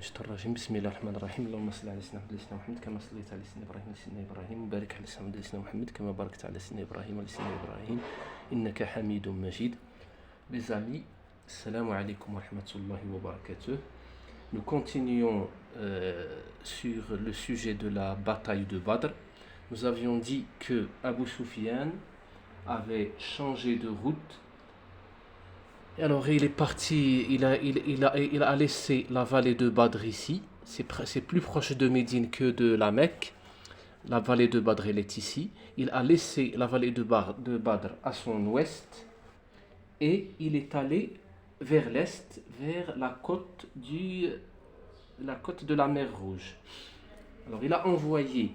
الشيطان الرجيم بسم الله الرحمن الرحيم اللهم صل على سيدنا محمد كما صليت على سيدنا ابراهيم وعلى سيدنا ابراهيم وبارك على سيدنا محمد كما باركت على سيدنا ابراهيم وعلى سيدنا ابراهيم انك حميد مجيد. Les amis, salam alaikum wa rahmatullahi wa barakatuh. Nous continuons sur le sujet de la bataille de Badr. Nous avions dit que Abu Sufyan avait changé de route. Et alors il est parti, il a laissé la vallée de Badr ici. C'est plus proche de Médine que de la Mecque. La vallée de Badr elle est ici. Il a laissé la vallée de Badr à son ouest. Et il est allé vers l'est, vers la côte de la mer Rouge. Alors il a envoyé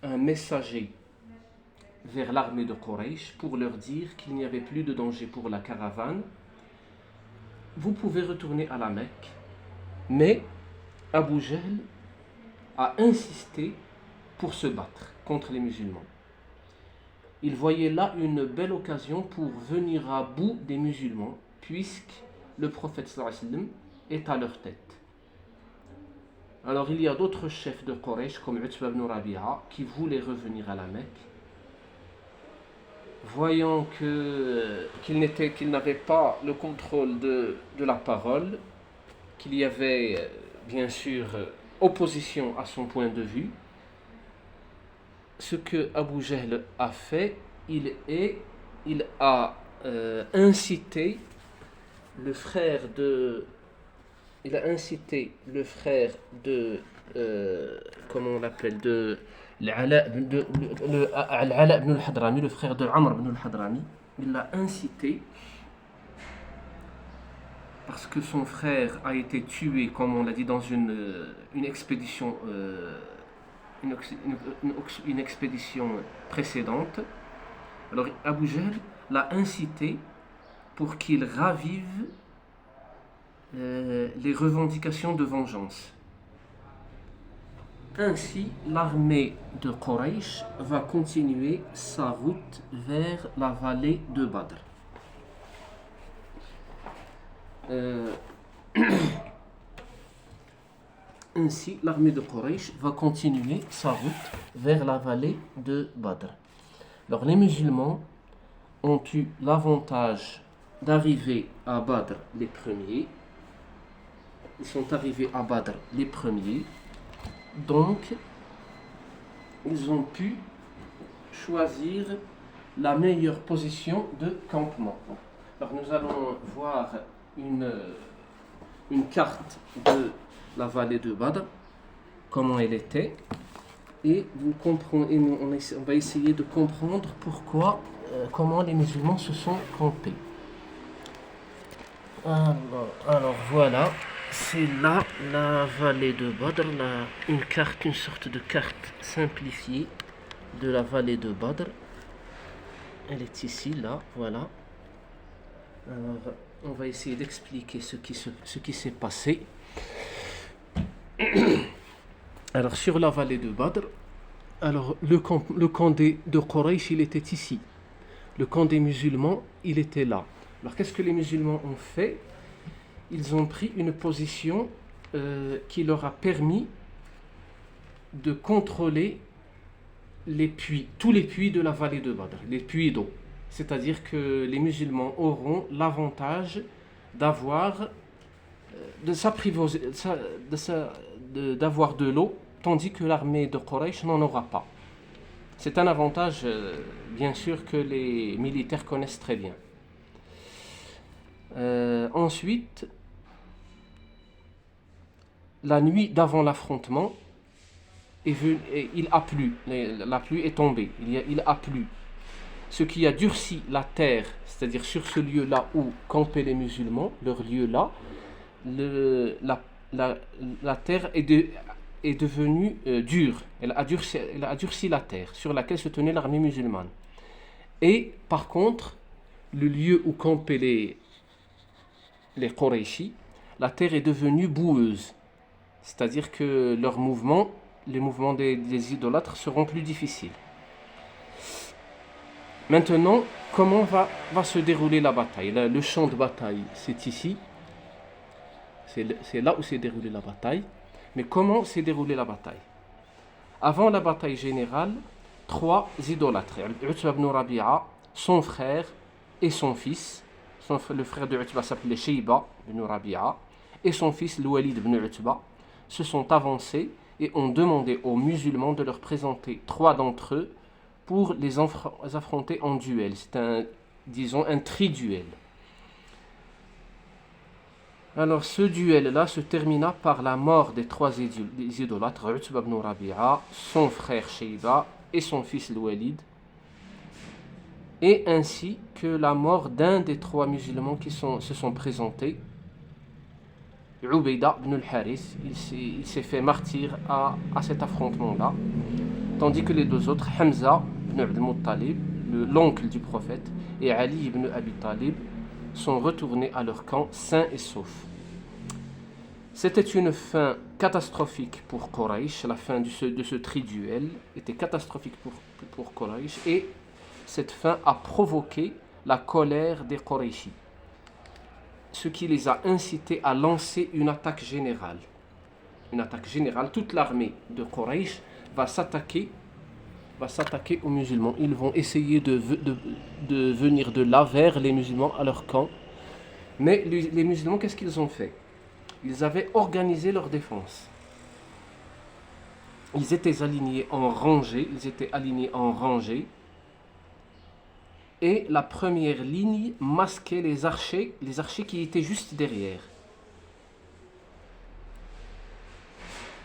un messager vers l'armée de Quraysh pour leur dire qu'il n'y avait plus de danger pour la caravane. Vous pouvez retourner à la Mecque. Mais Abu Jahl a insisté pour se battre contre les musulmans. Il voyait là une belle occasion pour venir à bout des musulmans, puisque le prophète sallallahu alayhi wa sallam est à leur tête. Alors il y a d'autres chefs de Quraysh comme Utba ibn Rabi'a qui voulaient revenir à la Mecque. Voyant qu'il n'avait pas le contrôle de la parole, qu'il y avait bien sûr opposition à son point de vue, ce que Abu Jahl a fait, il a incité le frère de comment on l'appelle, de Al-Ala ibn al-Hadrami, le frère de Amr ibn al-Hadrami. Il l'a incité parce que son frère a été tué, comme on l'a dit, dans une expédition une expédition précédente. Alors Abu Jahl l'a incité pour qu'il ravive les revendications de vengeance. Ainsi, l'armée de Quraysh va continuer sa route vers la vallée de Badr. Ainsi, l'armée de Quraysh va continuer sa route vers la vallée de Badr. Alors, les musulmans ont eu l'avantage d'arriver à Badr les premiers. Ils sont arrivés à Badr les premiers. Donc, ils ont pu choisir la meilleure position de campement. Alors, nous allons voir une carte de la vallée de Badr, comment elle était, et on va essayer de comprendre comment les musulmans se sont campés. Alors voilà, c'est là la vallée de Badr, une sorte de carte simplifiée de la vallée de Badr. Elle est ici, là, voilà. Alors, on va essayer d'expliquer ce qui s'est passé. Alors sur la vallée de Badr, alors le camp de Quraysh il était ici, le camp des musulmans il était là. Alors qu'est-ce que les musulmans ont fait? Ils ont pris une position qui leur a permis de contrôler les puits, tous les puits de la vallée de Badr, les puits d'eau. C'est-à-dire que les musulmans auront l'avantage d'avoir d'avoir de l'eau, tandis que l'armée de Quraysh n'en aura pas. C'est un avantage, bien sûr, que les militaires connaissent très bien. Ensuite, la nuit d'avant l'affrontement, il a plu, la pluie est tombée, il a plu. Ce qui a durci la terre, c'est-à-dire sur ce lieu-là où campaient les musulmans, leur lieu-là, la terre est devenue dure. Elle a durci la terre sur laquelle se tenait l'armée musulmane. Et par contre, le lieu où campaient les Qurayshis, la terre est devenue boueuse. C'est-à-dire que les mouvements des idolâtres seront plus difficiles. Maintenant, comment va se dérouler la bataille? Le champ de bataille, c'est ici. C'est là où s'est déroulée la bataille. Mais comment s'est déroulée la bataille? Avant la bataille générale, 3 idolâtres, Utba ibn Rabi'a, son frère et son fils, le frère de Utba s'appelait Shayba ibn Rabi'a, et son fils, Walid ibn Utba, se sont avancés et ont demandé aux musulmans de leur présenter 3 d'entre eux pour les affronter en duel. C'est un triduel. Alors ce duel-là se termina par la mort des 3 idolâtres, Utba ibn Rabi'a, son frère Shayba et son fils Walid, et ainsi que la mort d'un des 3 musulmans qui se sont présentés, Ubayda ibn al-Harith. Il s'est fait martyr à cet affrontement-là, tandis que les 2 autres, Hamza ibn Abd al-Muttalib, l'oncle du prophète, et Ali ibn Abi Talib, sont retournés à leur camp sains et saufs. C'était une fin catastrophique pour Quraysh. La fin de ce triduel était catastrophique pour Quraysh, et cette fin a provoqué la colère des Qurayshis, ce qui les a incités à lancer une attaque générale. Toute l'armée de Quraysh va s'attaquer aux musulmans. Ils vont essayer de venir de là vers les musulmans à leur camp. Mais les musulmans, qu'est-ce qu'ils ont fait? Ils avaient organisé leur défense. Ils étaient alignés en rangée. Et la première ligne masquait les archers qui étaient juste derrière.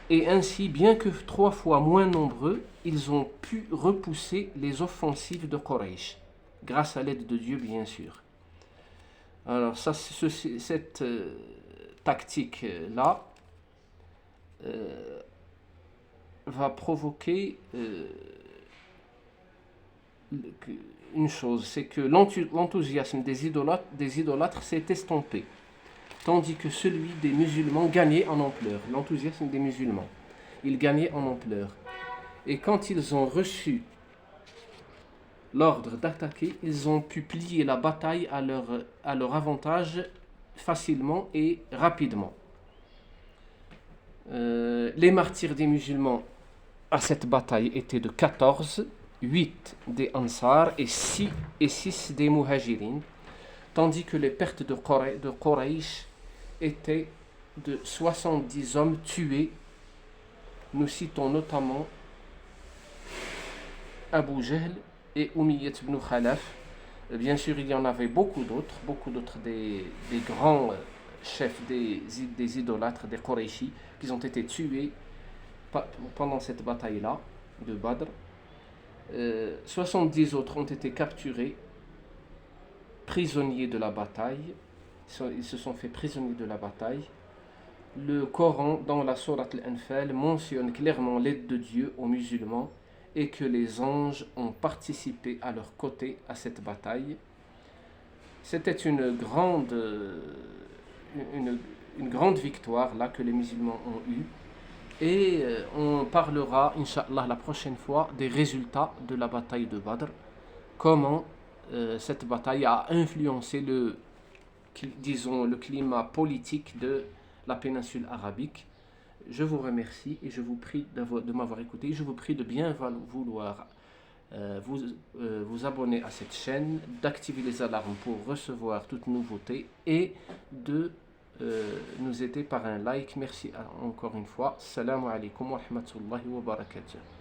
Et ainsi, bien que 3 fois moins nombreux, ils ont pu repousser les offensives de Quraysh, grâce à l'aide de Dieu, bien sûr. Alors, cette tactique-là va provoquer une chose, c'est que l'enthousiasme des idolâtres s'est estompé, tandis que celui des musulmans gagnait en ampleur. L'enthousiasme des musulmans, il gagnait en ampleur. Et quand ils ont reçu l'ordre d'attaquer, ils ont pu plier la bataille à leur avantage facilement et rapidement. Les martyrs des musulmans à cette bataille étaient de 14, 8 des Ansar et 6 des Muhajirin, tandis que les pertes de Quraysh étaient de 70 hommes tués. Nous citons notamment Abu Jahl et Umayyah ibn Khalaf. Bien sûr, il y en avait beaucoup d'autres des grands chefs des idolâtres, des Qurayshis, qui ont été tués pendant cette bataille-là de Badr. 70 autres ont été capturés, prisonniers de la bataille. Ils se sont fait prisonniers de la bataille. Le Coran, dans la sourate Al-Anfal, mentionne clairement l'aide de Dieu aux musulmans et que les anges ont participé à leur côté à cette bataille. C'était une grande victoire là que les musulmans ont eue. Et on parlera, Inch'Allah, la prochaine fois des résultats de la bataille de Badr. Comment cette bataille a influencé le climat politique de la péninsule arabique. Je vous remercie et je vous prie de m'avoir écouté. Je vous prie de bien vouloir vous abonner à cette chaîne, d'activer les alarmes pour recevoir toute nouveauté et de nous aider par un like. Merci encore une fois. Assalamu alaikum wa rahmatullahi wa barakatuh.